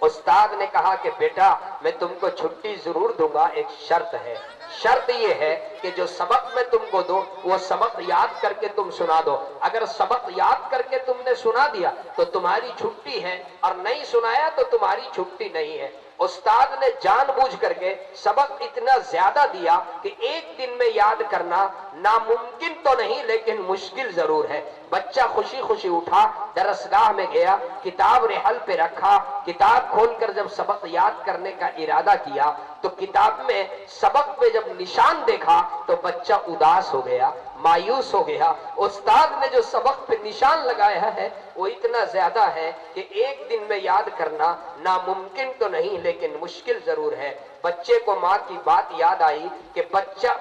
استاد نے کہا کہ بیٹا میں تم کو چھٹی ضرور دوں گا، ایک شرط ہے، شرط یہ ہے کہ جو سبق میں تم کو دوں وہ سبق یاد کر کے تم سنا دو، اگر سبق یاد کر کے تم نے سنا دیا تو تمہاری چھٹی ہے، اور نہیں سنایا تو تمہاری چھٹی نہیں ہے۔ استاد نے جان بوجھ کر کے سبق اتنا زیادہ دیا کہ ایک دن میں یاد کرنا ناممکن تو نہیں لیکن مشکل ضرور ہے۔ بچہ خوشی خوشی اٹھا، درسگاہ میں گیا، کتاب رحل پہ رکھا، کتاب کھول کر جب سبق یاد کرنے کا ارادہ کیا تو کتاب میں سبق پہ جب نشان دیکھا تو بچہ اداس ہو گیا، مایوس ہو گیا۔ استاد نے جو سبق پہ نشان لگایا ہے وہ اتنا زیادہ ہے کہ ایک دن میں یاد کرنا ناممکن تو نہیں لیکن مشکل ضرور ہے۔ بچے کو ماں کی بات یاد آئی کہ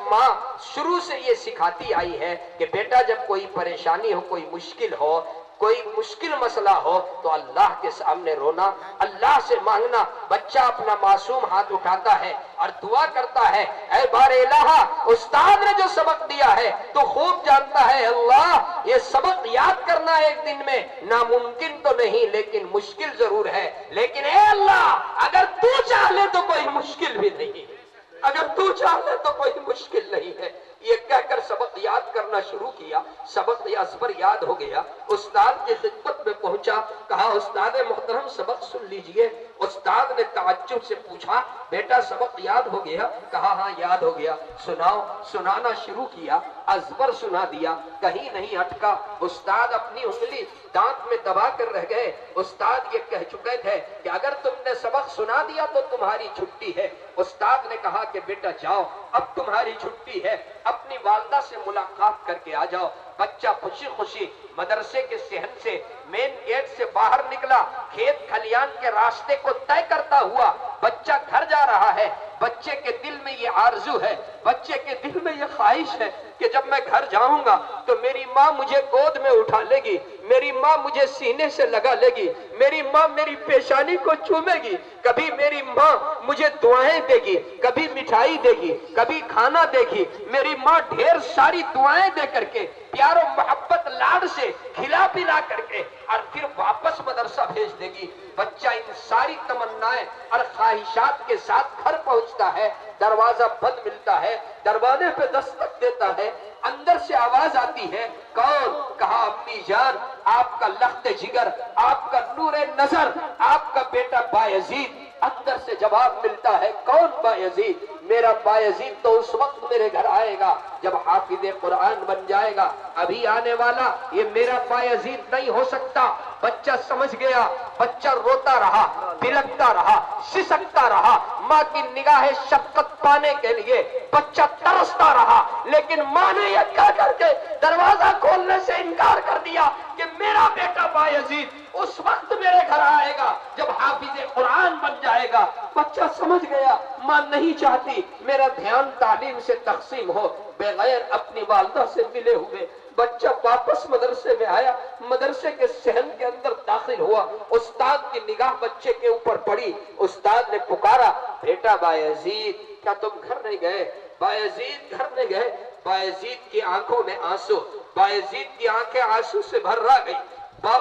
ماں شروع سے یہ سکھاتی آئی ہے کہ بیٹا جب کوئی پریشانی ہو، کوئی مشکل ہو، کوئی مشکل مسئلہ ہو تو اللہ کے سامنے رونا، اللہ سے مانگنا۔ بچہ اپنا معصوم ہاتھ اٹھاتا ہے اور دعا کرتا ہے، اے بار الہ، استاد نے جو سبق دیا ہے تو خوب جانتا ہے اللہ، یہ سبق یاد کرنا ایک دن میں ناممکن تو نہیں لیکن مشکل ضرور ہے، لیکن اے اللہ اگر تو چاہ لے تو کوئی مشکل بھی نہیں ہے، اگر تو چاہ لے تو کوئی مشکل نہیں ہے۔ یہ کہہ کر سبق یاد کرنا شروع کیا، سبق ازبر یاد ہو گیا۔ استاد کی خدمت میں پہنچا، کہا استاد محترم سبق سن لیجئے۔ استاد نے تعجب سے پوچھا بیٹا سبق یاد ہو گیا؟ کہا ہاں یاد ہو گیا۔ سناؤ۔ سنانا شروع کیا، ازبر سنا دیا، کہیں نہیں اٹکا۔ استاد اپنی انگلی دانت میں دبا کر رہ گئے۔ استاد یہ کہہ چکے تھے کہ اگر تم نے سبق سنا دیا تو تمہاری چھٹی ہے۔ استاد نے کہا کہ بیٹا جاؤ، اب تمہاری چھٹی ہے، اپنی والدہ سے ملاقات کر کے آ جاؤ۔ بچہ خوشی خوشی مدرسے کے صحن سے مین گیٹ سے باہر نکلا، کھیت کھلیان کے راستے کو طے کرتا ہوا بچہ گھر جا رہا ہے۔ بچے کے دل میں یہ آرزو ہے، بچے کے دل میں یہ خواہش ہے کہ جب میں گھر جاؤں گا تو میری ماں مجھے گود میں اٹھا لے گی، میری ماں مجھے سینے سے لگا لے گی، میری ماں میری پیشانی کو چومے گی، کبھی میری ماں مجھے دعائیں دے گی، کبھی مٹھائی دے گی، کبھی کھانا دے گی۔ میری ماں ڈھیر ساری دعائیں دے کر کے پیار و محبت لاڈ سے کھلا پلا کر کے اور پھر واپس مدرسہ بھیج دے گی۔ بچہ ان ساری تمنائیں اور خواہشات کے ساتھ گھر پہنچتا ہے، دروازہ بند ملتا ہے، دروازے پہ دستک دیتا ہے، اندر سے آواز آتی ہے، کون؟ کہا امی جان، آپ کا لخت جگر، آپ کا نور نظر، آپ کا بیٹا بایزید۔ اندر سے جواب ملتا ہے، کون بایزید؟ میرا بایزید تو اس وقت میرے گھر آئے گا جب حافظ قرآن بن جائے گا، ابھی آنے والا یہ میرا بایزید نہیں ہو سکتا۔ بچہ سمجھ گیا، بچہ روتا رہا، بلکتا رہا، سسکتا رہا، ماں کی نگاہ شفقت پانے کے لیے بچہ ترستا رہا، لیکن ماں نے یہ کہہ کر کے دروازہ کھولنے سے انکار کر دیا کہ میرا بیٹا بایزید اس وقت میرے گھر آئے گا جب حافظ قرآن بن جائے گا۔ بچہ سمجھ گیا ماں نہیں چاہتی میرا دھیان تعلیم سے تقسیم ہو، بغیر اپنی والدہ سے ملے ہوئے بچہ واپس مدرسے میں آیا، مدرسے کے صحن کے اندر داخل ہوا۔ استاد کی نگاہ بچے کے اوپر پڑی، استاد نے پکارا، بیٹا بایزید کیا تم گھر نہیں گئے؟ بایزید گھر نہیں گئے۔ بایزید کی آنکھوں میں آنسو، بایزید کی آنکھیں آنسو سے بھر رہ گئی۔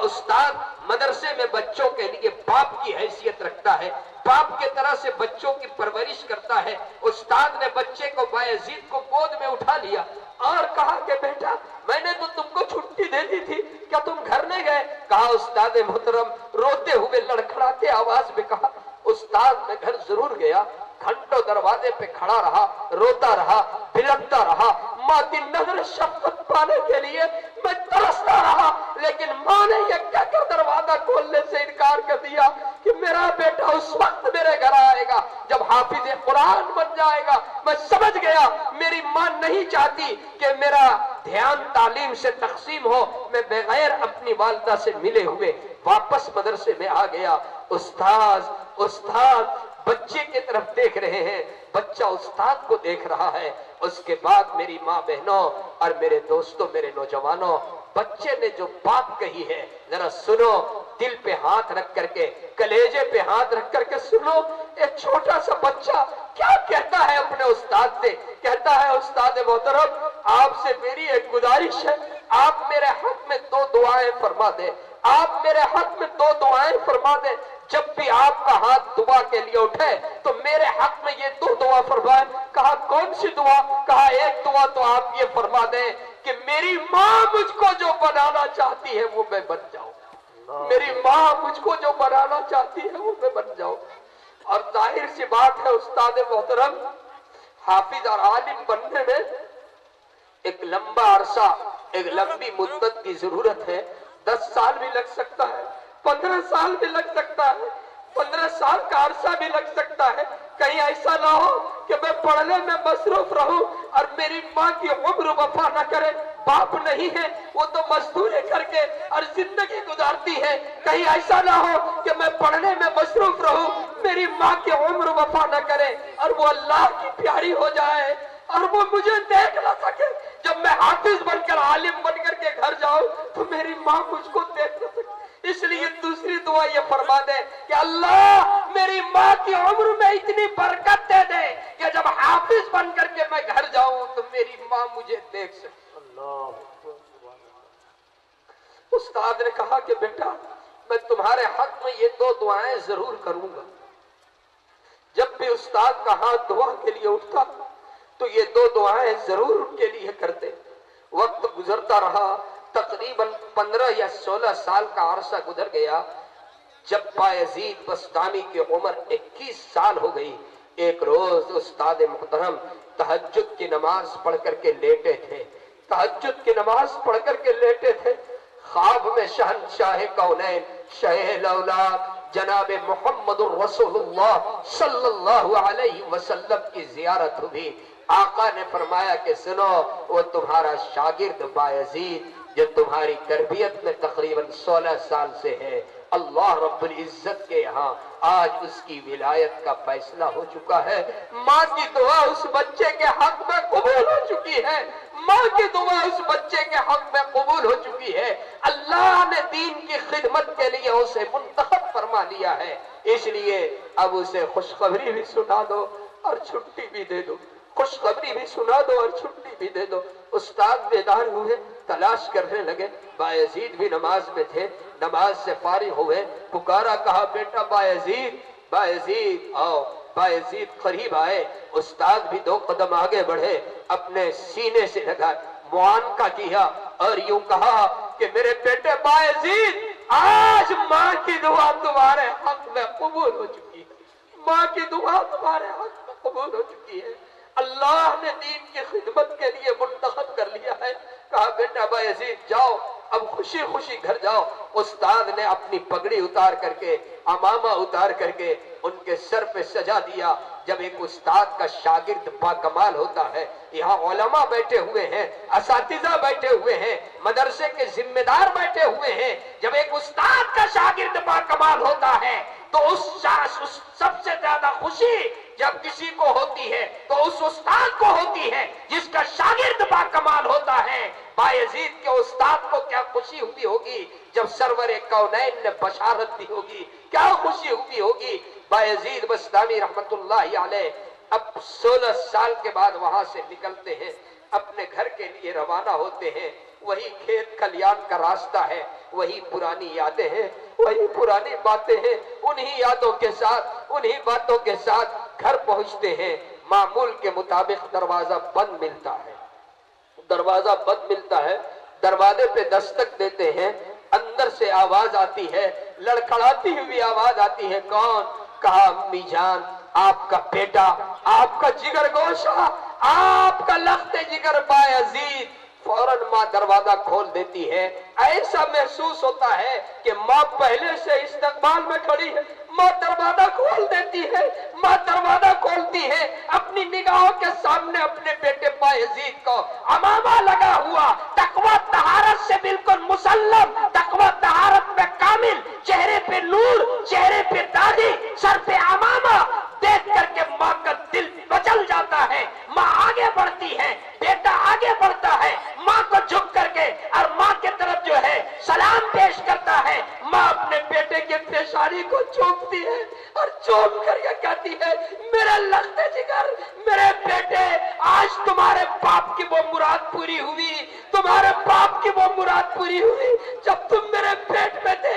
استاد مدرسے میں بچوں کے لیے باپ کی حیثیت رکھتا ہے، باپ کے طرح سے بچوں کی پرورش کرتا ہے۔ استاد نے بچے کو بایزید کو گود میں اٹھا لیا اور کہا کہ بیٹا میں نے تو تم کو چھٹی دے دی تھی، کیا تم گھر نہیں گئے؟ کہا استاد محترم، روتے ہوئے لڑکھڑاتے آواز میں کہا استاد میں گھر ضرور گیا، گھنٹوں دروازے پہ کھڑا رہا، روتا رہا، بلکتا رہا، ماں کی نظر شفقت پانے کے لیے میں ترستا رہا، لیکن ماں نے یہ کہہ کر دروازہ کھولنے سے انکار کر دیا کہ میرا بیٹا اس وقت میرے گھر آئے گا جب حافظ قرآن بن جائے گا۔ میں سمجھ گیا میری ماں نہیں چاہتی کہ میرا دھیان تعلیم سے تقسیم ہو، میں بغیر اپنی والدہ سے ملے ہوئے واپس مدرسے میں آ گیا۔ استاد بچے کی طرف دیکھ رہے ہیں، بچہ استاد کو دیکھ رہا ہے۔ اس کے بعد میری ماں بہنوں اور میرے دوستوں، میرے نوجوانوں، بچے نے جو بات کہی ہے ذرا سنو، دل پہ ہاتھ رکھ کر کے، کلیجے پہ ہاتھ رکھ کر کے سنو۔ ایک چھوٹا سا بچہ کیا کہتا ہے اپنے استاد سے؟ کہتا ہے استاد محترم آپ سے میری ایک گزارش ہے، آپ میرے حق میں 2 دعائیں فرما دیں، آپ میرے حق میں 2 دعائیں فرما دیں۔ جب بھی آپ کا ہاتھ دعا کے لیے اٹھے تو میرے حق میں یہ 2 دعا فرمائیں۔ کہا کون سی دعا؟ کہا ایک دعا تو آپ یہ فرما دیں کہ میری ماں مجھ کو جو بنانا چاہتی ہے وہ میں بن جاؤں، میری ماں مجھ کو جو بنانا چاہتی ہے وہ میں بن جاؤں۔ اور ظاہر سی بات ہے استاد محترم، حافظ اور عالم بننے میں ایک لمبا عرصہ، ایک لمبی مدت کی ضرورت ہے۔ 10 سال بھی لگ سکتا ہے، 15 سال بھی لگ سکتا ہے، 15 سال کا عرصہ بھی لگ سکتا ہے۔ کہیں ایسا نہ ہو کہ میں پڑھنے میں مصروف رہوں اور میری ماں کی عمر وفا نہ کرے۔ باپ نہیں ہے، وہ تو مزدوری کر کے اور زندگی گزارتی ہے۔ کہیں ایسا نہ ہو کہ میں پڑھنے میں مصروف رہوں، میری ماں کی عمر وفا نہ کرے اور وہ اللہ کی پیاری ہو جائے اور وہ مجھے دیکھ نہ سکے۔ جب میں حافظ بن کر عالم بن کر کے گھر جاؤں تو میری ماں مجھ کو دیکھ نہ سکے۔ اس لیے دوسری دعا یہ فرما دے کہ اللہ میری ماں کی عمر میں اتنی برکت دے دے کہ جب حافظ بن کر کے میں گھر جاؤں تو میری ماں مجھے دیکھ سکے۔ استاد نے کہا کہ بیٹا میں تمہارے حق میں یہ 2 دعائیں ضرور کروں گا۔ جب بھی استاد کا ہاتھ دعا کے لیے اٹھتا تو یہ 2 دعائیں ضرور ان کے لیے کرتے۔ وقت گزرتا رہا، تقریباً 15 یا 16 سال کا عرصہ گزر گیا۔ جب بایزید بستامی کی عمر 21 سال ہو گئی، ایک روز استاد محترم تہجد کی نماز پڑھ کر کے لیٹے تھے، تہجد کی نماز پڑھ کر کے لیٹے تھے۔ خواب میں شہنشاہ کونین شہ الاولاد جناب محمد الرسول اللہ صلی اللہ علیہ وسلم کی زیارت ہوئی۔ آقا نے فرمایا کہ سنو، وہ تمہارا شاگرد بایزید جو تمہاری تربیت میں تقریباً 16 سال سے ہے، اللہ رب العزت کے یہاں آج اس کی ولایت کا فیصلہ ہو چکا ہے۔ ماں کی دعا اس بچے کے حق میں قبول ہو چکی ہے، ماں کی دعا اس بچے کے حق میں قبول ہو چکی ہے۔ اللہ نے دین کی خدمت کے لیے اسے منتخب فرما لیا ہے، اس لیے اب اسے خوشخبری بھی سنا دو اور چھٹی بھی دے دو، خوشخبری بھی سنا دو اور چھٹی بھی دے دو۔ استاد بیدار ہوئے، تلاش کرنے لگے، بایزید بھی نماز میں تھے، نماز سے فارغ ہوئے، پکارا، کہا بیٹا بایزید، بایزید آؤ۔ بایزید قریب آئے، استاد بھی 2 قدم آگے بڑھے، اپنے سینے سے لگا معانقہ کیا اور یوں کہا کہ میرے بیٹے بایزید، آج ماں کی دعا تمہارے حق میں قبول ہو چکی ہے، ماں کی دعا تمہارے حق میں قبول ہو چکی ہے، اللہ نے دین کی خدمت کے لیے منتخب کر لیا ہے۔ کہا بیٹا بایزید جاؤ، اب خوشی خوشی گھر جاؤ۔ استاد نے اپنی پگڑی اتار کر کے، امامہ اتار کر کے ان کے سر پہ سجا دیا۔ جب ایک استاد کا شاگرد باکمال ہوتا ہے، یہاں علماء بیٹھے ہوئے ہیں، اساتذہ بیٹھے ہوئے ہیں، مدرسے کے ذمہ دار بیٹھے ہوئے ہیں، جب ایک استاد کا شاگرد باکمال ہوتا ہے تو اس سب سے زیادہ خوشی جب کسی کو ہوتی ہے تو اس استاد کو ہوتی ہے جس کا شاگرد باکمال ہوتا ہے۔ بایزید کے استاد کو کیا خوشی ہوئی ہوگی جب سرور کونین نے بشارت دی ہوگی، کیا خوشی ہوئی ہوگی۔ بایزید بستامی رحمت اللہ علیہ اب 16 سال کے بعد وہاں سے نکلتے ہیں، اپنے گھر کے لیے روانہ ہوتے ہیں۔ وہی کھیت کھلیان کا راستہ ہے، وہی پرانی یادیں ہیں، وہی پرانی باتیں ہیں، انہی یادوں کے ساتھ، انہی باتوں کے ساتھ گھر پہنچتے ہیں۔ معمول کے مطابق دروازہ بند ملتا ہے، دروازہ بند ملتا ہے، دروازے پہ دستک دیتے ہیں، اندر سے آواز آتی ہے، لڑکھڑاتی ہوئی آواز آتی ہے، کون؟ کہا امی جان، آپ کا بیٹا، آپ کا جگر گوشہ، آپ کا لخت جگر بایزید۔ فوراً ماں دروازہ کھول دیتی ہے۔ ایسا محسوس ہوتا ہے کہ ماں پہلے سے استقبال میں کھڑی ہے، ماں دروازہ کھول دیتی ہے، ماں دروازہ کھولتی ہے، اپنی نگاہوں کے سامنے اپنے بیٹے بایزید کو امامہ لگا ہوا، تقویٰ طہارت سے بالکل مسلم، تقویٰ طہارت میں کامل، چہرے پہ نور، چہرے پہ داڑھی، سر پہ امامہ دیکھ کر کے ماں کا دل مچل جاتا ہے۔ ماں آگے بڑھتی ہے، بیٹا آگے بڑھتا ہے، ماں کو جھک کر کے اور ماں کے طرف جو ہے سلام پیش کرتا ہے۔ ماں اپنے بیٹے کے پیشانی کو چومتی ہے اور چوم کر کے کہتی ہے، میرے لخت جگر، میرے بیٹے، آج تمہارے باپ کی وہ مراد پوری ہوئی، تمہارے باپ کی وہ مراد پوری ہوئی۔ جب تم میرے پیٹ میں تھے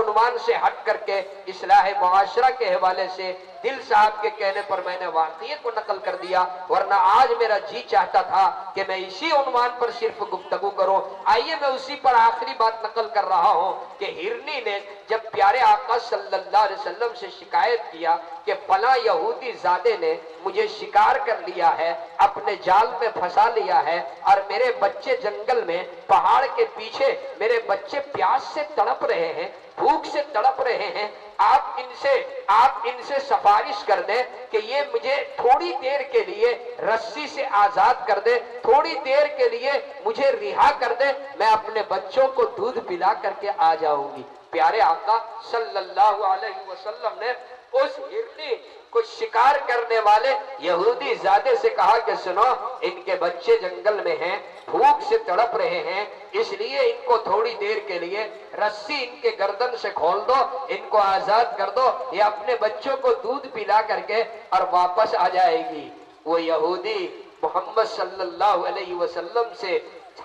عنوان سے ہٹ کر کے اصلاح معاشرہ کے حوالے سے دل صاحب کے کہنے پر میں نے واقعے کو نقل کر دیا، ورنہ آج میرا جی چاہتا تھا کہ میں اسی عنوان پر صرف گفتگو کروں۔ آئیے میں اسی پر آخری بات نقل کر رہا ہوں کہ ہرنی نے جب پیارے آقا صلی اللہ علیہ وسلم سے شکایت کیا کہ فلاں یہودی زادے نے مجھے شکار کر لیا ہے، اپنے جال میں پھنسا لیا ہے، اور میرے بچے جنگل میں پہاڑ کے پیچھے میرے بچے پیاس سے تڑپ رہے ہیں، بھوک سے تڑپ رہے ہیں، آپ ان سے سفارش کر دیں کہ یہ مجھے تھوڑی دیر کے لیے رسی سے آزاد کر دے، تھوڑی دیر کے لیے مجھے رہا کر دے، میں اپنے بچوں کو دودھ پلا کر کے آ جاؤں گی۔ پیارے آقا صلی اللہ علیہ وسلم نے اس ہرنی کو شکار کرنے والے یہودی زادے سے کہا کہ سنو، ان کے بچے جنگل میں ہیں، بھوک سے تڑپ رہے ہیں، اس لیے ان کو تھوڑی دیر کے لیے رسی ان کے گردن سے کھول دو، ان کو آزاد کر دو، یہ اپنے بچوں کو دودھ پلا کر کے اور واپس آ جائے گی۔ وہ یہودی محمد صلی اللہ علیہ وسلم سے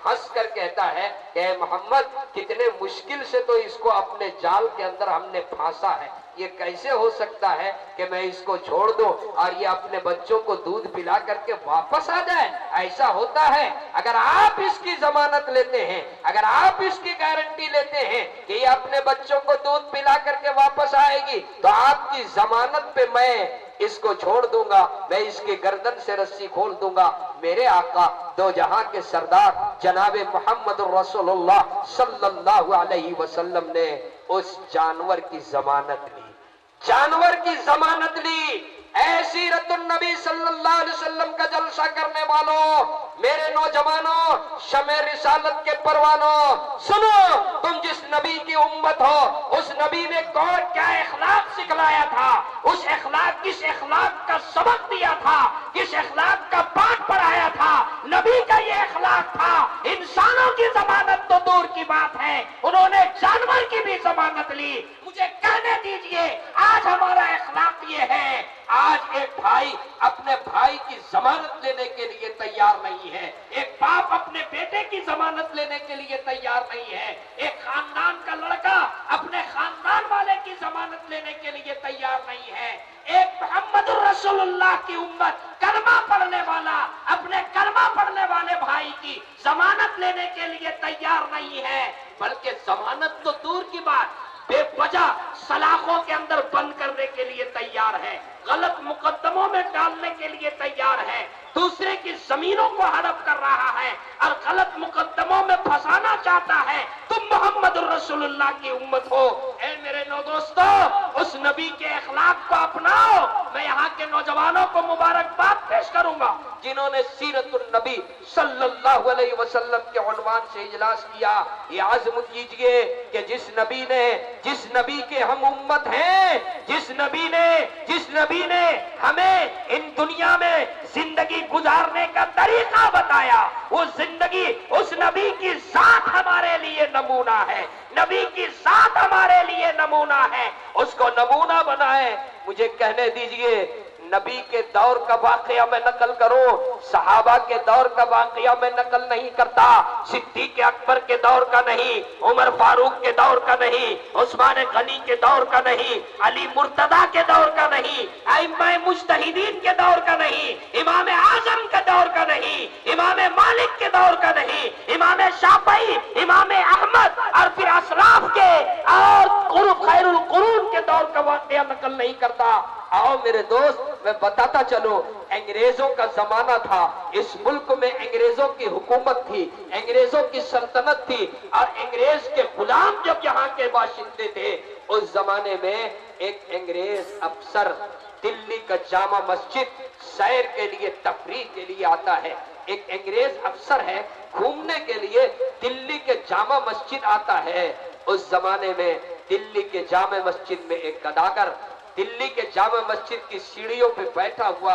ہنس کر کہتا ہے کہ اے محمد، کتنے مشکل سے تو اس کو اپنے جال کے اندر ہم نے پھانسا ہے، یہ کیسے ہو سکتا ہے کہ میں اس کو چھوڑ دوں اور یہ اپنے بچوں کو دودھ پلا کر کے واپس آ جائے؟ ایسا ہوتا ہے؟ اگر آپ اس کی ضمانت لیتے ہیں، اگر آپ اس کی گارنٹی لیتے ہیں کہ یہ اپنے بچوں کو دودھ پلا کر کے واپس آئے گی، تو آپ کی ضمانت پہ میں اس کو چھوڑ دوں گا، میں اس کی گردن سے رسی کھول دوں گا۔ میرے آقا دو جہاں کے سردار جناب محمد رسول اللہ صلی اللہ علیہ وسلم نے اس جانور کی ضمانت لی، جانور کی ضمانت لی۔ اے سیرت النبی صلی اللہ علیہ وسلم کا جلسہ کرنے والوں، میرے نوجوانوں، شمع رسالت کے پروانوں، سنو، تم جس نبی کی امت ہو، اس نبی نے کون کیا اخلاق سکھلایا تھا، اس اخلاق، کس اخلاق کا سبق دیا تھا، کس اخلاق کا پاٹ پڑھایا تھا، نبی کا یہ اخلاق تھا۔ انسانوں کی ضمانت تو دور کی بات ہے، انہوں نے جانور کی بھی ضمانت لی۔ مجھے کہنے دیجئے، آج ہمارا اخلاق یہ ہے، آج ایک بھائی اپنے بھائی کی ضمانت لینے کے لیے تیار نہیں ہے، ایک باپ اپنے بیٹے کی ضمانت لینے کے لیے تیار نہیں ہے، ایک خاندان کا لڑکا اپنے خاندان والے کی ضمانت لینے کے لیے تیار نہیں ہے، ایک محمد رسول اللہ کی امت کلمہ پڑھنے والا اپنے کلمہ پڑھنے والے بھائی کی ضمانت لینے کے لیے تیار نہیں ہے، بلکہ ضمانت تو دور کی بات، بے وجہ سلاخوں کے اندر بند کرنے کے لیے تیار ہے، غلط مقدموں میں ڈالنے کے لیے تیار ہے، دوسرے کی زمینوں کو ہڑپ کر رہا ہے اور غلط مقدموں میں پھنسانا چاہتا ہے۔ تم محمد رسول اللہ کی امت ہو، اے میرے نو دوستو، اس نبی کے اخلاق کو اپناؤ۔ میں یہاں کے نوجوانوں کو مبارکباد پیش کروں گا جنہوں نے سیرت النبی صلی اللہ علیہ وسلم کے عنوان سے اجلاس کیا۔ یہ عزم کیجئے کہ جس نبی کے ہم امت ہیں، جس نبی نے ہمیں ان دنیا میں زندگی گزارنے کا طریقہ بتایا، وہ زندگی، اس نبی کی ذات ہمارے لیے نمونہ ہے، نبی کی ذات ہمارے لیے نمونہ ہے، اس کو نمونہ بنائیں۔ مجھے کہنے دیجئے، نبی کے دور کا واقعہ میں نقل کروں، صحابہ کے دور کا واقعہ میں نقل نہیں کرتا، صدیق اکبر کے دور کا نہیں، عمر فاروق کے دور کا نہیں، عثمان غنی کے دور کا نہیں، علی مرتضیٰ کے دور کا نہیں، ائمہ مجتہدین کے دور کا نہیں، امام اعظم کے دور کا نہیں، امام مالک کے دور کا نہیں، امام شافعی، امام احمد اور پھر اسلاف کے اور خیر القرون کے دور کا واقعہ نقل نہیں کرتا۔ آؤ میرے دوست، میں بتاتا چلوں، انگریزوں کا زمانہ تھا، اس ملک میں انگریزوں کی حکومت تھی، انگریزوں کی سلطنت تھی، اور انگریز کے غلام جب یہاں کے باشندے تھے، اس زمانے میں ایک انگریز افسر دلی کا جامع مسجد سیر کے لیے، تفریح کے لیے آتا ہے۔ ایک انگریز افسر ہے، گھومنے کے لیے دلی کے جامع مسجد آتا ہے۔ اس زمانے میں دلی کے جامع مسجد میں ایک گداگر دلی کے جامع مسجد کی سیڑھیوں پہ بیٹھا ہوا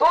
2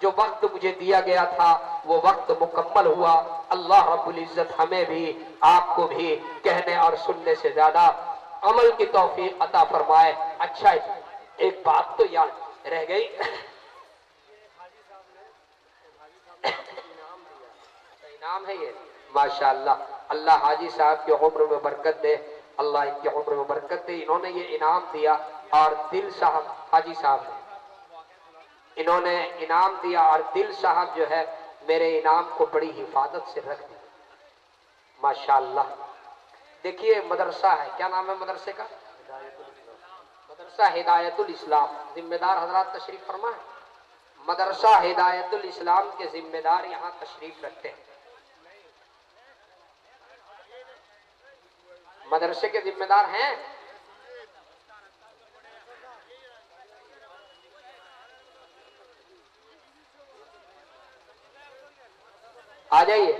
جو وقت مجھے دیا گیا تھا وہ وقت مکمل ہوا. اللہ رب العزت ہمیں بھی آپ کو بھی کہنے اور سننے سے زیادہ عمل کی توفیق عطا فرمائے. اچھا ایک بات تو یاد رہ گئی. انعام ہے یہ ماشاءاللہ. اللہ حاجی صاحب کی عمر میں برکت دے, اللہ ان کی عمر میں برکت دے. انہوں نے یہ انعام دیا اور دل صاحب حاجی صاحب نے انہوں نے انعام دیا اور دل صاحب جو ہے میرے انعام کو بڑی حفاظت سے رکھ دیا ماشاءاللہ. دیکھیے مدرسہ ہے, کیا نام ہے مدرسے کا؟ مدرسہ ہدایت الاسلام. ذمہ دار حضرات تشریف فرما ہے. مدرسہ ہدایت الاسلام کے ذمہ دار یہاں تشریف رکھتے ہیں. مدرسے کے ذمہ دار ہیں. آ جائیے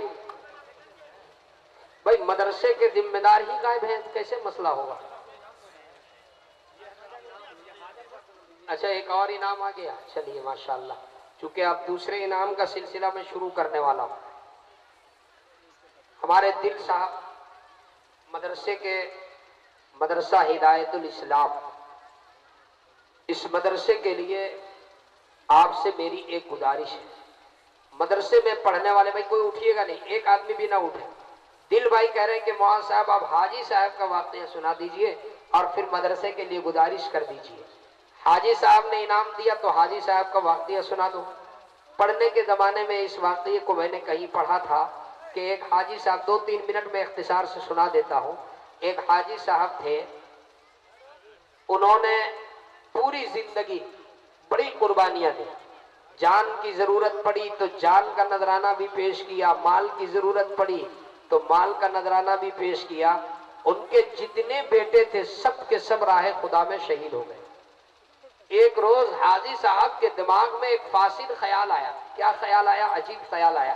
بھائی. مدرسے کے ذمہ دار ہی غائب ہیں, کیسے مسئلہ ہوگا؟ اچھا ایک اور انعام آ گیا. چلیے ماشاءاللہ. چونکہ اب دوسرے انعام کا سلسلہ میں شروع کرنے والا ہوں. ہمارے دل صاحب مدرسے کے مدرسہ ہدایت الاسلام, اس مدرسے کے لیے آپ سے میری ایک گزارش ہے. مدرسے میں پڑھنے والے بھائی کوئی اٹھیے گا نہیں, ایک آدمی بھی نہ اٹھے. دل بھائی کہہ رہے ہیں کہ معاذ صاحب آپ حاجی صاحب کا واقعہ سنا دیجئے اور پھر مدرسے کے لیے گزارش کر دیجئے. حاجی صاحب نے انعام دیا تو حاجی صاحب کا واقعہ سنا دو. پڑھنے کے زمانے میں اس واقعے کو میں نے کہیں پڑھا تھا کہ ایک حاجی صاحب, 2-3 منٹ میں اختصار سے سنا دیتا ہوں. ایک حاجی صاحب تھے, انہوں نے پوری زندگی بڑی قربانیاں دی. جان کی ضرورت پڑی تو جان کا نذرانہ بھی پیش کیا, مال کی ضرورت پڑی تو مال کا نذرانہ بھی پیش کیا. ان کے جتنے بیٹے تھے سب کے سب راہ خدا میں شہید ہو گئے. ایک روز حاجی صاحب کے دماغ میں ایک فاسد خیال آیا. کیا خیال آیا؟ عجیب خیال آیا.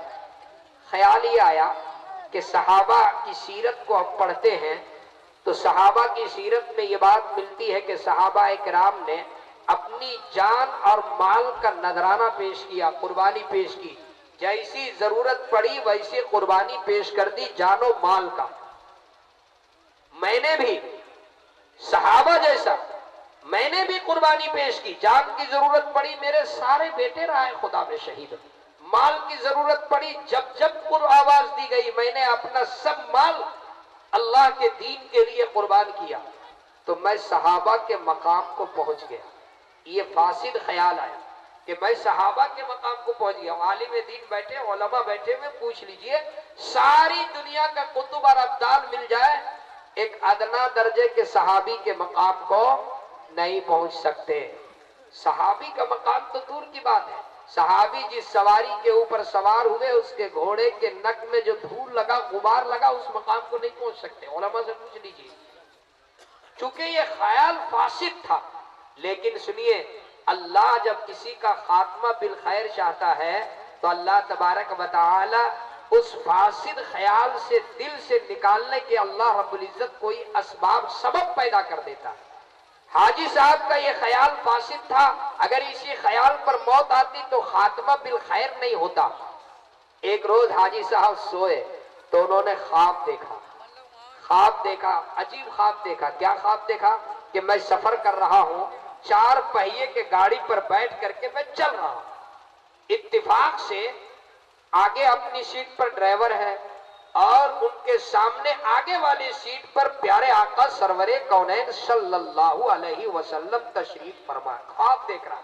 خیال یہ آیا کہ صحابہ کی سیرت کو ہم پڑھتے ہیں تو صحابہ کی سیرت میں یہ بات ملتی ہے کہ صحابہ کرام نے اپنی جان اور مال کا نذرانہ پیش کیا, قربانی پیش کی. جیسی ضرورت پڑی ویسی قربانی پیش کر دی جان و مال کا. میں نے بھی صحابہ جیسا میں نے بھی قربانی پیش کی. جان کی ضرورت پڑی میرے سارے بیٹے رہے خدا میں شہید. مال کی ضرورت پڑی جب آواز دی گئی میں نے اپنا سب مال اللہ کے دین کے لیے قربان کیا. تو میں صحابہ کے مقام کو پہنچ گیا. یہ فاسد خیال آیا کہ میں صحابہ کے مقام کو پہنچ گیا. عالم دین بیٹھے, علماء بیٹھے ہوئے, پوچھ لیجئے ساری دنیا کا کتب اور ابدال مل جائے, ایک ادنا درجے کے صحابی کے مقام کو نہیں پہنچ سکتے. صحابی کا مقام تو دور کی بات ہے. صحابی جس سواری کے اوپر سوار ہوئے اس کے گھوڑے کے نک میں جو دھول لگا, غبار لگا, اس مقام کو نہیں پہنچ سکتے. علماء سے پوچھ لیجئے. چونکہ یہ خیال فاسد تھا. لیکن سنیے, اللہ جب کسی کا خاتمہ بالخیر چاہتا ہے تو اللہ تبارک و تعالی اس فاسد خیال سے دل سے نکالنے کے اللہ رب العزت کوئی اسباب سبب پیدا کر دیتا ہے. حاجی صاحب کا یہ خیال فاسد تھا. اگر اسی خیال پر موت آتی تو خاتمہ بالخیر نہیں ہوتا. ایک روز حاجی صاحب سوئے تو انہوں نے خواب دیکھا. خواب دیکھا, عجیب خواب دیکھا. کیا خواب دیکھا؟ کہ میں سفر کر رہا ہوں, 4 پہیے کے گاڑی پر بیٹھ کر کے میں چل رہا ہوں. اتفاق سے آگے اپنی سیٹ پر ڈرائیور ہے اور ان کے سامنے آگے والی سیٹ پر پیارے آقا سرور کونین صلی اللہ علیہ وسلم تشریف فرما. خواب دیکھ رہا.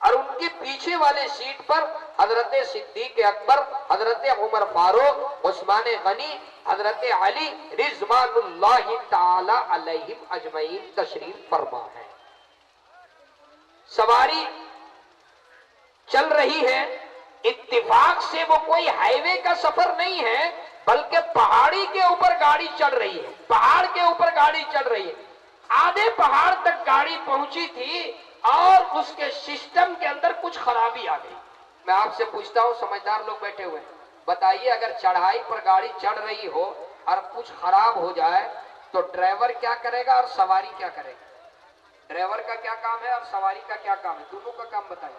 اور ان کے پیچھے والے سیٹ پر حضرت صدیق اکبر, حضرت عمر فاروق, عثمان غنی, حضرت علی رضوان اللہ تعالی علیہم اجمعین تشریف فرما ہے. سواری چل رہی ہے. اتفاق سے وہ کوئی ہائی وے کا سفر نہیں ہے بلکہ پہاڑی کے اوپر گاڑی چڑھ رہی ہے. پہاڑ کے اوپر گاڑی چڑھ رہی ہے. آدھے پہاڑ تک گاڑی پہنچی تھی اور اس کے سسٹم کے اندر کچھ خرابی آ گئی. میں آپ سے پوچھتا ہوں, سمجھدار لوگ بیٹھے ہوئے, بتائیے اگر چڑھائی پر گاڑی چڑھ رہی ہو اور کچھ خراب ہو جائے تو ڈرائیور کیا کرے گا اور سواری کیا کرے گا؟ ڈرائیور کا کیا کام ہے اور سواری کا کیا کام ہے؟ دونوں کا کام بتائیے.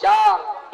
4,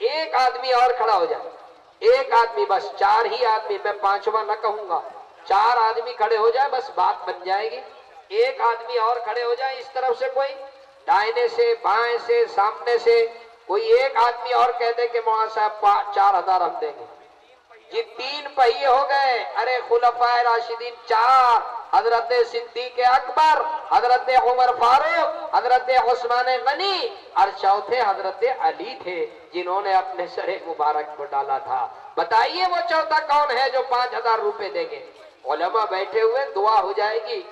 ایک آدمی اور کھڑا ہو جائے, ایک آدمی بس, 4 ہی آدمی, میں 5واں نہ کہوں گا, 4 آدمی کھڑے ہو جائے بس بات بن جائے گی. ایک آدمی اور کھڑے ہو جائے, اس طرف سے کوئی, دائنے سے, بائیں سے, سامنے سے کوئی ایک آدمی اور کہہ دے کہ مولانا صاحب 4000 ہم دیں گے. یہ 3 پہیے ہو گئے. ارے خلفائے راشدین 4, حضرت صدیق اکبر, حضرت عمر فاروق, حضرت عثمان غنی, اور چوتھے حضرت علی تھے جنہوں نے اپنے سر مبارک کو ڈالا تھا. بتائیے وہ چوتھا کون ہے جو 5000 روپے دیں گے؟ علماء بیٹھے ہوئے, دعا ہو جائے گی.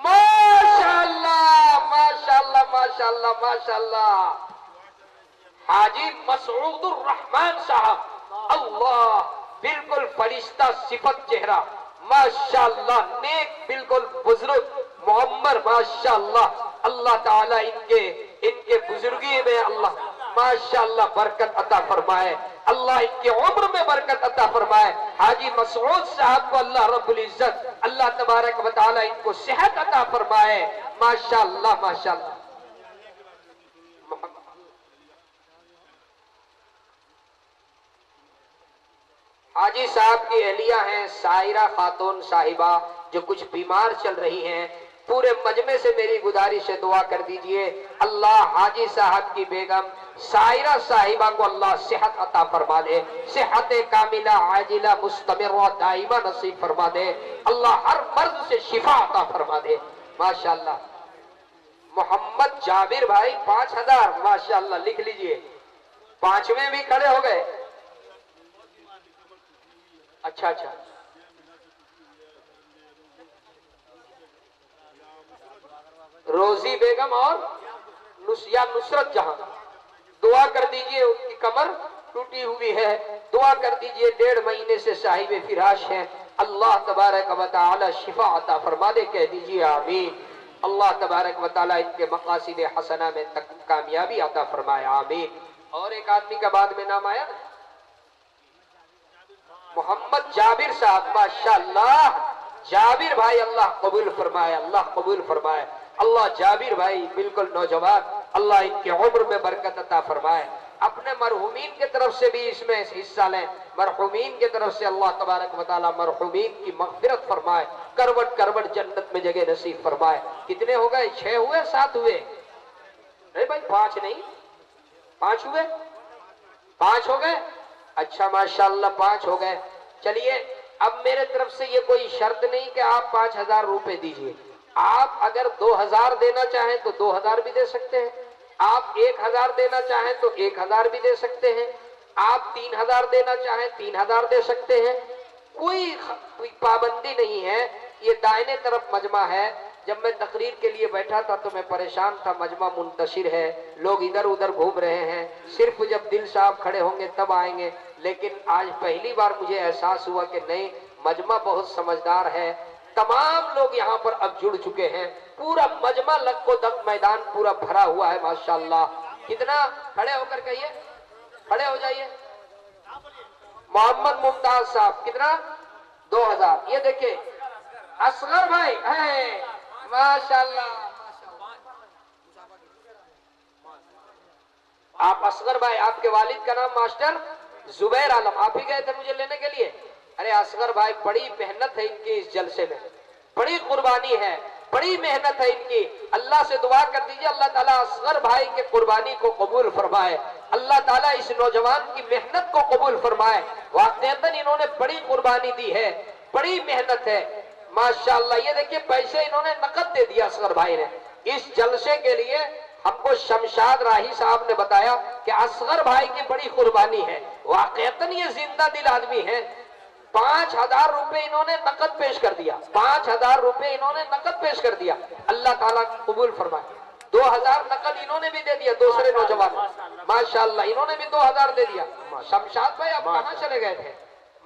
ماشاءاللہ ماشاءاللہ ماشاءاللہ ماشاءاللہ. حاجی مسعود الرحمان صاحب, اللہ, بالکل فرشتہ صفت چہرہ, ماشاءاللہ, نیک بالکل بزرگ معمر, ماشاءاللہ. اللہ تعالیٰ ان کے بزرگی میں اللہ ماشاءاللہ برکت عطا فرمائے, اللہ ان کے عمر میں برکت عطا فرمائے. حاجی مسعود صاحب کو اللہ رب العزت اللہ تبارک و تعالیٰ ان کو صحت عطا فرمائے, ماشاءاللہ ماشاءاللہ. حاجی صاحب کی اہلیہ ہیں سائرہ خاتون صاحبہ, جو کچھ بیمار چل رہی ہیں. پورے مجمع سے میری گزارش ہے, دعا کر دیجئے اللہ حاجی صاحب کی بیگم سائرہ صاحبہ کو اللہ صحت عطا فرما دے, صحت کاملہ عاجلہ مستمرہ دائمہ نصیب فرما دے. اللہ ہر مرض سے شفا عطا فرما دے, ماشاءاللہ. محمد جابر بھائی 5000, ماشاءاللہ, لکھ لیجئے. 5ویں بھی کھڑے ہو گئے. اچھا اچھا, روزی بیگم اور نصرت جہاں, دعا کر دیجئے, ان کی کمر ٹوٹی ہوئی ہے, دعا کر دیجئے, 1.5 مہینے سے صاحب فراش ہیں. اللہ تبارک و تعالی شفا عطا فرما دے, کہہ دیجئے آمین. اللہ تبارک و تعالی ان کے مقاصد حسنہ میں کامیابی عطا فرمائے, آمین. اور ایک آدمی کا بعد میں نام آیا, محمد جابر صاحب, ماشاءاللہ. جابر بھائی اللہ قبول فرمائے, اللہ قبول فرمائے. اللہ جابر بھائی بالکل نوجوان, اللہ ان کے عمر میں برکت عطا فرمائے. اپنے مرحومین کے طرف سے بھی اس میں حصہ لیں. مرحومین کے طرف سے اللہ تبارک و تعالی مرحومین کی مغفرت فرمائے, کروٹ کروٹ جنت میں جگہ نصیب فرمائے. کتنے ہو گئے؟ 6 ہوئے, 7 ہوئے؟ نہیں بھائی 5 نہیں, 5 ہوئے, 5 ہو گئے. اچھا ماشاءاللہ 5 ہو گئے. چلیے اب میرے طرف سے یہ کوئی شرط نہیں کہ آپ 5000 روپے دیجئے. آپ اگر 2000 دینا چاہیں تو 2000 بھی دے سکتے ہیں, آپ 1000 دینا چاہیں تو 1000 بھی دے سکتے ہیں, آپ 3000 دینا چاہیں 3000 دے سکتے ہیں. کوئی پابندی نہیں ہے. یہ دائنے طرف مجمع ہے. جب میں تقریر کے لیے بیٹھا تھا تو میں پریشان تھا, مجمع منتشر ہے, لوگ ادھر ادھر گھوم رہے ہیں, صرف جب دل صاحب کھڑے ہوں گے تب آئیں گے. لیکن آج پہلی بار مجھے احساس ہوا کہ نہیں, مجمع بہت سمجھدار ہے. تمام لوگ یہاں پر اب جڑ چکے ہیں, پورا مجمع لک و دک میدان پورا بھرا ہوا ہے, ماشاءاللہ. کتنا؟ کھڑے ہو کر کہیے, کھڑے ہو جائیے. محمد ممتاز صاحب کتنا؟ 2000. یہ دیکھیں اصغر بھائی ہے, ماشاءاللہ. آپ اصغر بھائی, آپ کے والد کا نام ماسٹر زبیر عالم, آپ ہی گئے تھے مجھے لینے کے لیے. ارے اصغر بھائی بڑی محنت ہے ان کی اس جلسے میں, بڑی قربانی ہے, بڑی محنت ہے ان کی. اللہ سے دعا کر دیجئے اللہ تعالیٰ اصغر بھائی کے قربانی کو قبول فرمائے, اللہ تعالیٰ اس نوجوان کی محنت کو قبول فرمائے. واقعتاً انہوں نے بڑی قربانی دی ہے, بڑی محنت ہے, ماشاءاللہ. یہ دیکھیں پیسے انہوں نے نقد دے دیا اصغر بھائی نے اس جلسے کے لیے. ہم کو شمشاد راہی صاحب نے بتایا کہ اصغر بھائی کی بڑی قربانی ہے. واقعتاً یہ زندہ دل آدمی ہے. 5000 روپے انہوں نے نقد پیش کر دیا, 5000 روپے انہوں نے نقد پیش کر دیا. اللہ تعالیٰ قبول فرمائے. 2000 نقد انہوں نے بھی دے دیا, دوسرے نوجوان ماشاءاللہ انہوں نے بھی 2000 دے دیا. شمشاد بھائی آپ کہاں چلے گئے تھے؟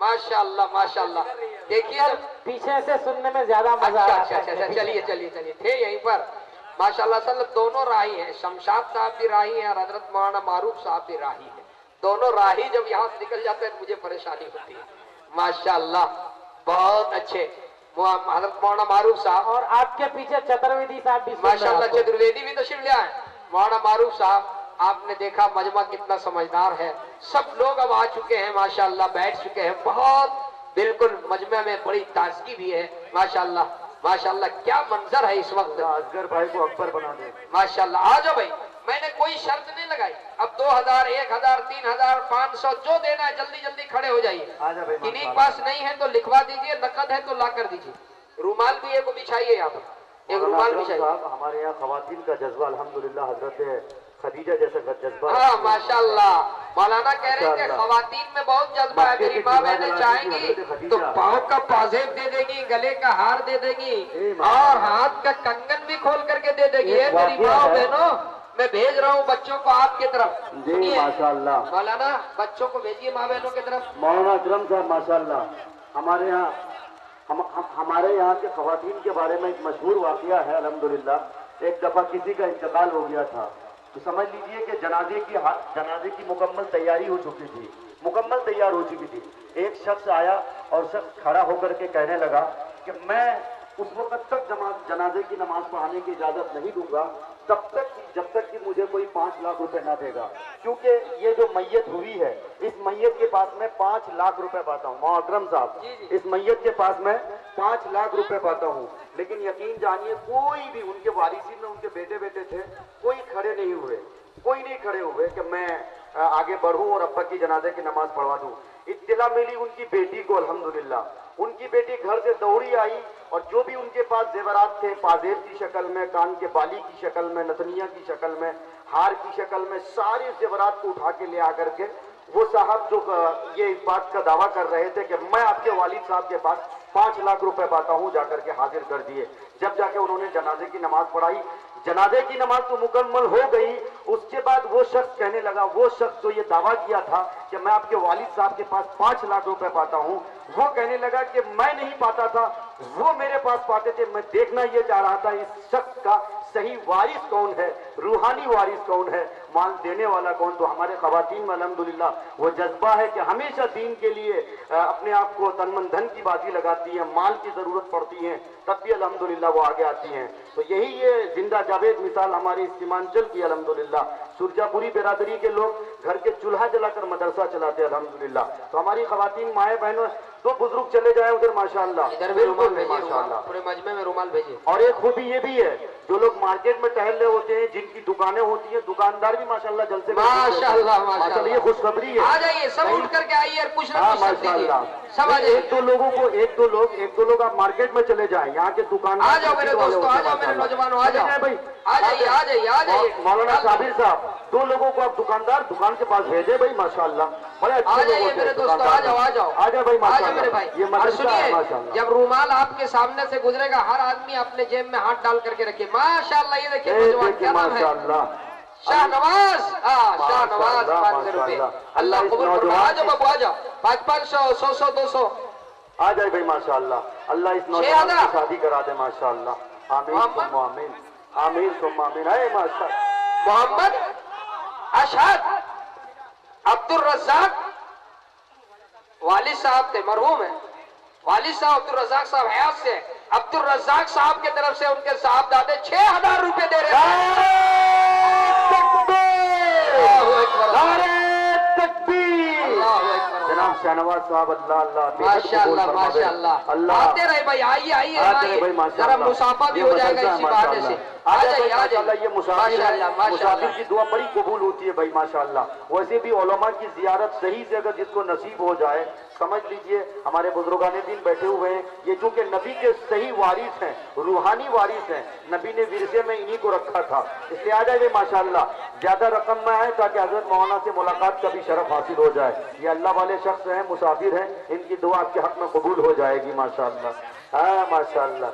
ماشاءاللہ ماشاءاللہ. دیکھیے پیچھے سے سننے میں زیادہ مزہ آتا ہے. اچھا چلیے چلیے چلیے, تھے یہیں پر. ماشاءاللہ صلی دونوں راہی ہیں, شمشاد صاحب بھی راہی ہیں اور حضرت مولانا معروف صاحب بھی راہی ہیں. دونوں راہی جب یہاں سے نکل جاتے ہیں مجھے پریشانی ہوتی ہے. ماشاءاللہ بہت اچھے. حضرت مولانا معروف صاحب اور آپ کے پیچھے چترویدی صاحب بھی ماشاءاللہ, چترویدی بھی تشریف لے آئے. مولانا معروف صاحب آپ نے دیکھا مجمع کتنا سمجھدار ہے، سب لوگ اب آ چکے ہیں ماشاءاللہ، بیٹھ چکے ہیں، بہت بالکل مجمع میں بڑی تازگی بھی ہے ماشاءاللہ ماشاءاللہ۔ کیا منظر ہے اس وقت، اصغر بھائی کو اکبر بنا دیں ماشاءاللہ۔ آ جاؤ بھائی، میں نے کوئی شرط نہیں لگائی، اب 2000 1000 3000 500 جو دینا ہے جلدی جلدی کھڑے ہو جائیے۔ آجا بھائی کنہیں کے پاس نہیں ہے تو لکھوا دیجئے، نقد ہے تو لا کر دیجئے۔ رومال بھی ایک کو بچھائیے یہاں پر، ایک رومال بچھائیے۔ صاحب ہمارے یہاں خواتین کا جذبہ الحمدللہ حضرت خدیجہ جیسا جذبہ ہاں ماشاءاللہ، مولانا کہہ رہے ہیں کہ خواتین میں بہت جذبہ ہے، میری ماں بہنیں چاہیں گی تو پاؤں کا پازیب دے دے گی، گلے کا ہار دے دے گی اور ہاتھ کا کنگن بھی کھول کر کے دے دے گی۔ اے میری ماں بہنوں، میں بھیج رہا ہوں بچوں کو آپ کی طرف۔ جی ماشاءاللہ مولانا بچوں کو بھیجیے ماں بہنوں کی طرف۔ مولانا اکرم صاحب ماشاءاللہ، ہمارے یہاں کے خواتین کے بارے میں ایک مشہور واقعہ ہے الحمدللہ۔ ایک دفعہ کسی کا انتقال ہو گیا تھا تو سمجھ لیجئے کہ جنازے کی مکمل تیاری ہو چکی تھی، مکمل تیار ہو چکی تھی۔ ایک شخص آیا اور شخص کھڑا ہو کر کے کہنے لگا کہ میں اس وقت تک جنازے کی نماز پڑھانے کی اجازت نہیں دوں گا جب تک کہ مجھے کوئی 5 لاکھ روپے نہ دے گا، کیونکہ یہ جو میت ہوئی ہے اس میت کے پاس میں 5 لاکھ روپے پاتا ہوں۔ مولانا اکرم صاحب، اس میت کے پاس میں 5 لاکھ روپے پاتا ہوں، لیکن یقین جانیے کوئی بھی، ان کے وارثین میں ان کے بیٹے تھے، کوئی کھڑے نہیں ہوئے کہ میں آگے بڑھوں اور ابا کی جنازے کی نماز پڑھوا دوں۔ اطلاع ملی ان کی بیٹی کو الحمدللہ، ان کی بیٹی گھر سے دوڑی آئی اور جو بھی ان کے پاس زیورات تھے، پازیب کی شکل میں، کان کے بالی کی شکل میں، نتنیاں کی شکل میں، ہار کی شکل میں، سارے زیورات کو اٹھا کے لے آ کر کے وہ صاحب جو یہ اس بات کا دعویٰ کر رہے تھے کہ میں آپ کے والد صاحب کے پاس 5 لاکھ روپے پاتا ہوں، جا کر کے حاضر کر دیے۔ جب جا کے انہوں نے جنازے کی نماز پڑھائی، جنازے کی نماز تو مکمل ہو گئی، اس کے بعد وہ شخص کہنے لگا، وہ شخص جو یہ دعویٰ کیا تھا کہ میں آپ کے والد صاحب کے پاس 5 لاکھ روپے پاتا ہوں، وہ کہنے لگا کہ میں نہیں پاتا تھا، وہ میرے پاس پاتے تھے۔ میں دیکھنا یہ چاہ رہا تھا اس شخص کا صحیح وارث کون ہے، روحانی وارث کون ہے، مال دینے والا کون۔ تو ہمارے خواتین میں الحمدللہ وہ جذبہ ہے کہ ہمیشہ دین کے لیے اپنے آپ کو تن من دھن کی بازی لگاتی ہیں، مال کی ضرورت پڑتی ہے تب بھی الحمدللہ وہ آگے آتی ہیں۔ تو یہی یہ زندہ جاوید مثال ہماری اس سیمانچل کی الحمدللہ۔ سرجا پوری برادری کے لوگ گھر کے چولہا جلا کر مدرسہ چلاتے ہیں الحمدللہ۔ تو ہماری خواتین مائیں بہنوں، 2 بزرگ چلے جائیں ادھر ماشاءاللہ، ادھر بھی رومال بھیجیے، ماشاءاللہ۔ پورے مجمع میں رومال بھیجیے۔ اور ایک خوبی یہ بھی ہے، جو لوگ مارکیٹ میں ٹہل رہے ہوتے ہیں، جن کی دکانیں ہوتی ہیں، دکاندار بھی ماشاءاللہ جلسے میں ماشاءاللہ ماشاءاللہ، یہ خوشخبری ہے۔ آ جائیے سب اٹھ کر کے آئیے اور کچھ نہ کچھ سب دیجیے، سب آ جائیے۔ ایک دو لوگ آپ مارکیٹ میں چلے جائیں، یہاں کے دکان آ جاؤ میرے دوستو، آ جاؤ میرے نوجوانوں، آ جاؤ بھائی، آ جائیے آ جائیے آ جائیے۔ مولانا صابر صاحب، 2 لوگوں کو آپ دکاندار دکان کے پاس بھیجے بھائی ماشاءاللہ، بڑے آ اچھے جائیے لوگ میرے دوستو، آ جاؤ آ جاؤ آ جائے بھائی آ جاؤ میرے ماشاءاللہ، بھائی۔ یہ اور مدرسہ ہے سنیے، ماشاءاللہ۔ جب رومال آپ کے سامنے سے گزرے گا ہر آدمی اپنے جیب میں ہاتھ ڈال کر کے رکھے ماشاءاللہ۔ یہ دیکھیے نوجوان، کیا نام ہے؟ ماشاءاللہ، شاہ نواز، شاہ نواز، 500 روپے، اللہ قبول فرمائے۔ آ جاؤ بابو آ جاؤ، 500 100 200 آ جائے بھائی ماشاءاللہ۔ اللہ اس نوجوان کی شادی کرا دے ماشاءاللہ، آمین ثم آمین، آمین ثم آمین۔ اے ماشاءاللہ، محمد اشہد عبد الرزاق والد صاحب تھے، مرحوم ہے والد صاحب عبد الرزاق صاحب حیات سے، عبد الرزاق صاحب کے طرف سے ان کے صاحب دادے 6000 روپے دے رہے ہیں۔ جناب شاہ نواز صاحب، اللہ اللہ ماشاءاللہ ماشاءاللہ، آتے رہے بھائی، آئیے آئیے آئیے، ذرا مسافہ بھی ہو جائے گا اسی بہانے سے۔ آ جائیے آ جائیے، یہ مسافر کی دعا بڑی قبول ہوتی ہے بھائی ماشاءاللہ۔ ویسے بھی علماء کی زیارت صحیح سے اگر جس کو نصیب ہو جائے، سمجھ لیجئے ہمارے بزرگان دین بیٹھے ہوئے ہیں، یہ چونکہ نبی کے صحیح وارث ہیں، روحانی وارث ہیں، نبی نے ورثے میں انہی کو رکھا تھا، اس لیے آ جائے ماشاءاللہ۔ زیادہ رقم میں آئے تاکہ حضرت مولانا سے ملاقات کا بھی شرف حاصل ہو جائے۔ یہ اللہ والے شخص ہیں، مسافر ہیں، ان کی دعا آپ کے حق میں قبول ہو جائے گی ماشاءاللہ۔ ہاں ماشاءاللہ،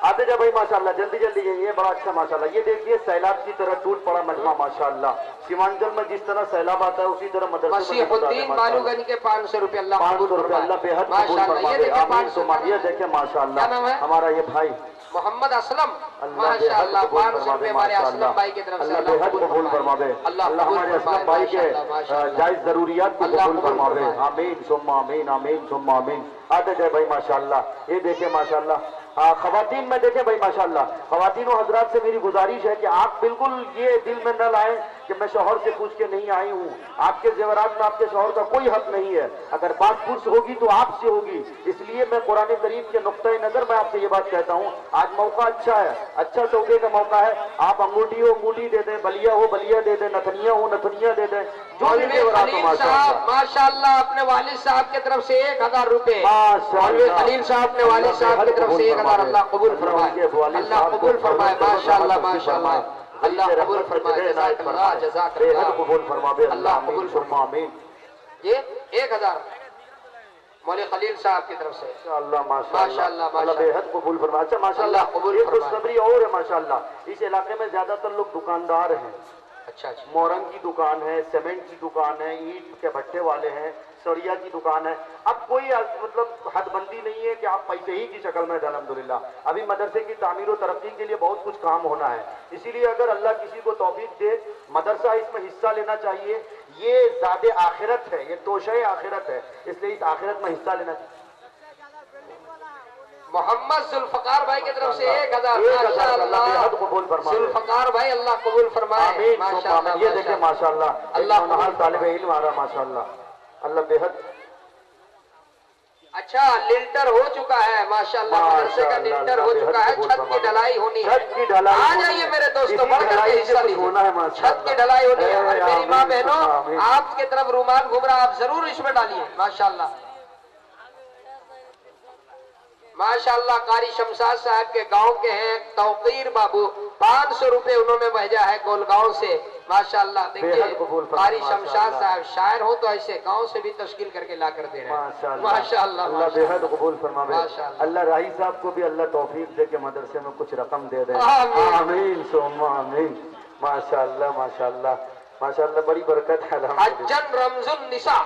آتے جا بھائی ماشاءاللہ، جلدی جلدی یہ بڑا اچھا ماشاءاللہ۔ یہ دیکھیے سیلاب کی طرح ٹوٹ پڑا مجمع ماشاءاللہ۔ سیمانچل میں جس طرح سیلاب آتا ہے اسی طرح مدرسے میں مسیح الدین بالو گنج کے 500 روپے، اللہ قبول 500 روپے، فرمائے اللہ بے حد قبول ماشاءاللہ۔ یہ فرما دے، دیکھیں آمین 500 ثم آمین۔ یہ دیکھیں ماشاءاللہ، کیا نام ہے؟ ہمارا یہ بھائی محمد اسلم، اللہ ماشاءاللہ قبول 500 فرما روپے دے ہمارے اسلم ماشاءاللہ، بھائی کی طرف سے، اللہ بے حد قبول فرما دے، اللہ ہمارے اسلم بھائی کے جائز ضروریات کو قبول فرما دے، آمین ثم آمین، آمین ثم آمین۔ آتے جائے بھائی ماشاءاللہ، یہ دیکھیں ماشاءاللہ۔ خواتین میں دیکھیں بھائی ماشاءاللہ، خواتین و حضرات سے میری گزارش ہے کہ آپ بالکل یہ دل میں نہ لائیں کہ میں شوہر سے پوچھ کے نہیں آئی ہوں، آپ کے زیورات میں آپ کے شوہر کا کوئی حق نہیں ہے، اگر بات پوچھ ہوگی تو آپ سے ہوگی۔ اس لیے میں قرآن کریم کے نقطۂ نظر میں آپ سے یہ بات کہتا ہوں، آج موقع اچھا ہے، اچھا سودے کا موقع ہے، آپ انگوٹھی ہو انگوٹھی دے دیں، بلیا ہو بلیا دے دیں، نتنیاں ہو نتنیاں دے دیں، جو بھی زیورات ہو ماشاءاللہ اپنے والد صاحب کی طرف سے 1000 روپے ماشاءاللہ خلیل صاحب نے والد صاحب کی طرف سے 1000 اللہ قبول فرمائے، اللہ قبول فرمائے، ماشاءاللہ ماشاءاللہ اللہ قبول فرمائے، جزاک اللہ جزاک اللہ قبول فرمائے، اللہ قبول فرمائے۔ یہ 1000 مولوی خلیل صاحب کی طرف سے اللہ ماشاءاللہ اللہ بے حد قبول فرمائے۔ اچھا ماشاءاللہ اللہ قبول یہ فرمائے۔ خوشخبری اور ہے ماشاءاللہ، اس علاقے میں زیادہ تر لوگ دکاندار ہیں، اچھا اچھا مورنگ کی دکان ہے، سیمنٹ کی دکان ہے، اینٹ کے بھٹے والے ہیں، سڑیا کی دکان ہے۔ اب کوئی مطلب حد بندی نہیں ہے کہ آپ پیسے ہی کی شکل میں الحمدللہ۔ ابھی مدرسے کی تعمیر و ترقی کے لیے بہت کچھ کام ہونا ہے، اسی لیے اگر اللہ کسی کو توفیق دے مدرسہ اس میں حصہ لینا چاہیے۔ یہ زاد آخرت ہے، یہ توشہ آخرت ہے، اس لیے اس آخرت میں حصہ لینا چاہیے۔ محمد ذوالفقار بھائی کی طرف سے 1000 اللہ ماشاءاللہ بے حد قبول فرمائے۔ ذوالفقار بھائی اللہ قبول فرمائے، آمین ماشاءاللہ یہ دیکھیں ماشاءاللہ اللہ اللہ طالب علم آ رہا ماشاءاللہ، اللہ بے حد اچھا لنٹر ہو چکا ہے ماشاءاللہ، مدرسے کا لنٹر ہو چکا ہے، چھت کی ڈھلائی ہونی ہے۔ چھت کی ڈھلائی آ جائیے میرے دوستوں، بڑھ کر کے حصہ لیجیے، چھت کی ڈھلائی ہونی ہے۔ اور میری ماں بہنوں آپ کی طرف رومان گھوم رہا، آپ ضرور اس میں ڈالیے ماشاءاللہ ماشاءاللہ۔ قاری شمشاد صاحب کے گاؤں کے ہیں توقیر بابو، 500 روپے انہوں نے بھیجا ہے گولگاؤں سے ماشاءاللہ۔ دیکھیے قاری شمشاد صاحب شاعر ہو تو ایسے گاؤں سے بھی تشکیل کر کے لا کر دے رہے ہیں ماشاءاللہ۔ اللہ بے حد قبول فرمائے، اللہ راہی صاحب کو بھی اللہ توفیق دے کہ مدرسے میں کچھ رقم دے دیں، آمین ثم آمین۔ ماشاءاللہ ماشاءاللہ ماشاءاللہ بڑی برکت ہے۔ حجن رمز النساء،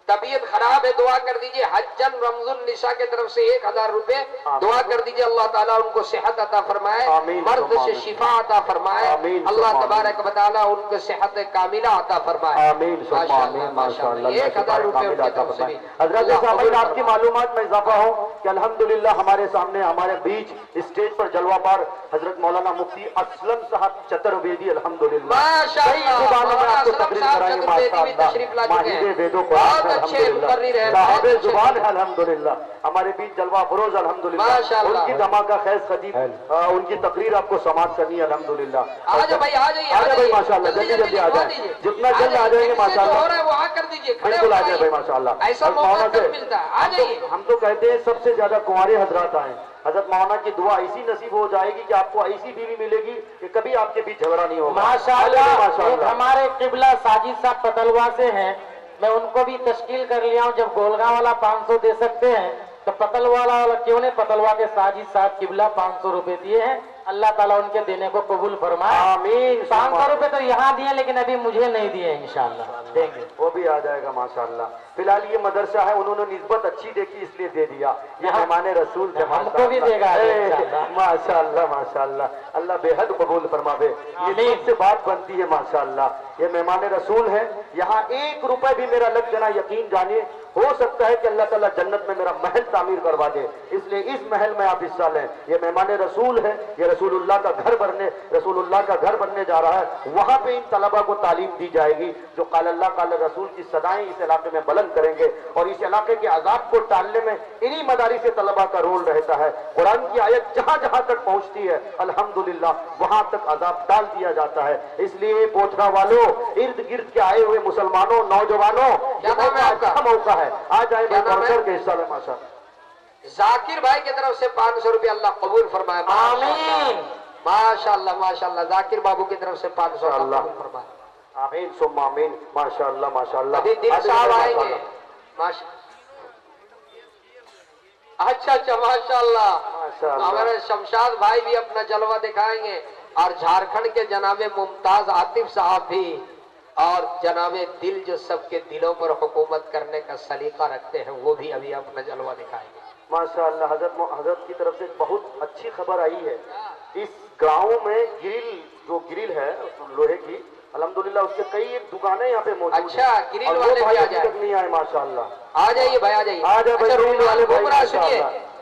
طبیعت خراب ہے دعا کر دیجئے، حجن رمز النساء کے طرف سے 1000 روپے دعا کر دیجئے، اللہ تعالیٰ ان کو صحت عطا فرمائے، مرض سے شفا عطا فرمائے، اللہ تبارک و تعالیٰ ان کو صحت کاملہ عطا فرمائے، آمین ثم آمین ماشاءاللہ۔ 1000 روپے ان کی طرف سے بھی حضرت صاحب آپ کی معلومات میں اضافہ ہو کہ الحمدللہ ہمارے سامنے ہمارے بیچ اسٹیج پر جلوہ بار حضرت مولانا مفتی اسلم صاحب چترویدی الحمدللہ ماشاءاللہ، مولانا اسلم صاحب چترویدی بھی تشریف لا چکے ہیں، بہت اچھے مقرر ہیں، صاحب زبان ہے الحمدللہ، ہمارے بیچ جلوہ فروز الحمدللہ، ان کی دھماکہ خیز خطیب ان کی تقریر آپ کو سماعت کرنی ہے الحمدللہ۔ آجا بھائی آ جائیے، آجا بھائی ماشاءاللہ، جلدی جلدی آ جائیں، جتنا جلد آ جائیں گے ماشاءاللہ ہو رہا ہے وہ آ کر دیجئے، کھڑے بالکل ہو آ جائے بھائی جائیے، ماشاءاللہ۔ ایسا موقع کب ملتا ہے، آ جائیے۔ ہم تو کہتے ہیں سب سے زیادہ کنوارے حضرات آئیں، حضرت مولانا کی دعا ایسی نصیب ہو جائے گی کہ آپ کو ایسی بیوی ملے گی کہ کبھی آپ کے بیچ جھگڑا نہیں ہوگا ماشاءاللہ۔ ایک ہمارے قبلہ ساجد صاحب پتلوا سے ہیں، میں ان کو بھی تشکیل کر لیا ہوں، جب گولگاں والا 500 دے سکتے ہیں تو پتلوا والا کیوں نہیں، پتلوا کے ساجد صاحب قبلہ 500 روپے دیے ہیں، اللہ تعالیٰ ان کے دینے کو قبول فرمائے، آمین۔ 500 روپے تو یہاں دیے لیکن ابھی مجھے نہیں دیے، انشاءاللہ دیں گے، وہ بھی آ جائے گا ماشاءاللہ۔ فی الحال یہ مدرسہ ہے، انہوں نے نسبت اچھی دیکھی اس لیے دے دیا، یہ مہمان رسول تھے، ہم کو بھی دے گا ماشاءاللہ ماشاءاللہ، اللہ بے حد قبول فرماوے۔ یہ سب سے بات بنتی ہے ماشاءاللہ، یہ مہمان رسول ہے، یہاں 1 روپے بھی میرا لگ جانا یقین جانیے ہو سکتا ہے کہ اللہ تعالیٰ جنت میں میرا محل تعمیر کروا دے، اس لیے اس محل میں آپ حصہ لیں۔ یہ مہمان رسول ہے، یہ رسول اللہ کا گھر بننے جا رہا ہے، وہاں پہ ان طلبہ کو تعلیم دی جائے گی جو قال اللہ قال رسول کی صدائیں اس علاقے میں بلند کریں گے، اور اس علاقے کے عذاب کو ٹالنے میں انہی مدارس طلبہ کا رول رہتا ہے۔ قرآن کی آیت جہاں جہاں تک پہنچتی ہے الحمدللہ وہاں تک عذاب ٹال دیا جاتا ہے۔ اس لیے پوتھرا والوں، ارد گرد کے آئے ہوئے مسلمانوں، نوجوانوں، یہ اچھا موقع ہے، آ جائیں بھائی بڑھ کر کے حصہ لیں ماشاءاللہ۔ ذاکر بھائی کی طرف سے 500 روپے اللہ قبول فرمائے، آمین ماشاءاللہ ماشاءاللہ۔ ذاکر بابو کی طرف سے 500 اللہ قبول فرمائے، آمین ثم آمین ماشاءاللہ ماشاءاللہ۔ ابھی دل صاحب آئیں گے، اچھا اچھا ماشاءاللہ۔ ہمارے شمشاد بھائی بھی اپنا جلوہ دکھائیں گے، اور جھارکھنڈ کے جناب ممتاز عاطف صاحب بھی، اور جناب دل جو سب کے دلوں پر حکومت کرنے کا سلیقہ رکھتے ہیں، وہ بھی ابھی اپنا جلوہ دکھائیں گے ماشاءاللہ۔ حضرت کی طرف سے بہت اچھی خبر آئی ہے، اس گاؤں میں گرل ہے لوہے کی، الحمدللہ اس کے کئی ایک دکانیں یہاں پہ موجود ہیں۔ اچھا گرل والے بھی آ جائیں، نہیں آئے ماشاءاللہ، آ جائیے بھائی، آ جائیے۔ آ جائے بھائی، اچھا گرل والے رومان گھوم رہا، سنیے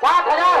60,000।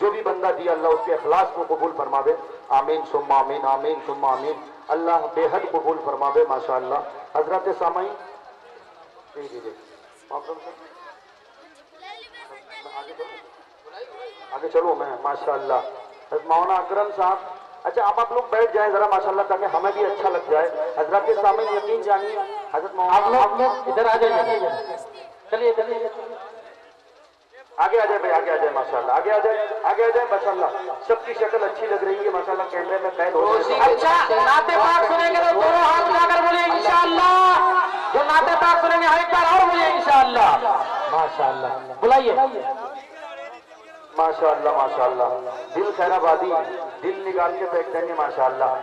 جو بھی بندہ دیا اللہ اس کے اخلاص کو قبول فرماوے. آمین ثم آمین, آمین ثم آمین. اللہ بے حد قبول فرماوے. ماشاءاللہ. حضرات سامعین جی آگے چلو میں ماشاءاللہ. حضرت مولانا اکرم صاحب, اچھا آپ لوگ بیٹھ جائیں ذرا ماشاءاللہ تاکہ ہمیں بھی اچھا لگ جائے. حضرات کے سامنے یقین جانیے حضرت مولانا آپ لوگ ادھر آ جائیے. چلیے چلیے آگے آ جائے بھائی, آگے آ جائے ماشاءاللہ. آگے آ جائے, آگے آ جائے ماشاءاللہ. سب کی شکل اچھی لگ رہی ہے ماشاءاللہ. کیمرے میں قید ہو جائے. اچھا نعت پاک سنیں گے تو دونوں ہاتھ ملا کر بولے انشاءاللہ. جو نعت پاک سنیں گے ایک بار اور بولے انشاءاللہ. ماشاءاللہ بلائیے. ماشاءاللہ ماشاءاللہ. دل خیر آبادی, دل نکال کے پھینک دیں گے ماشاءاللہ.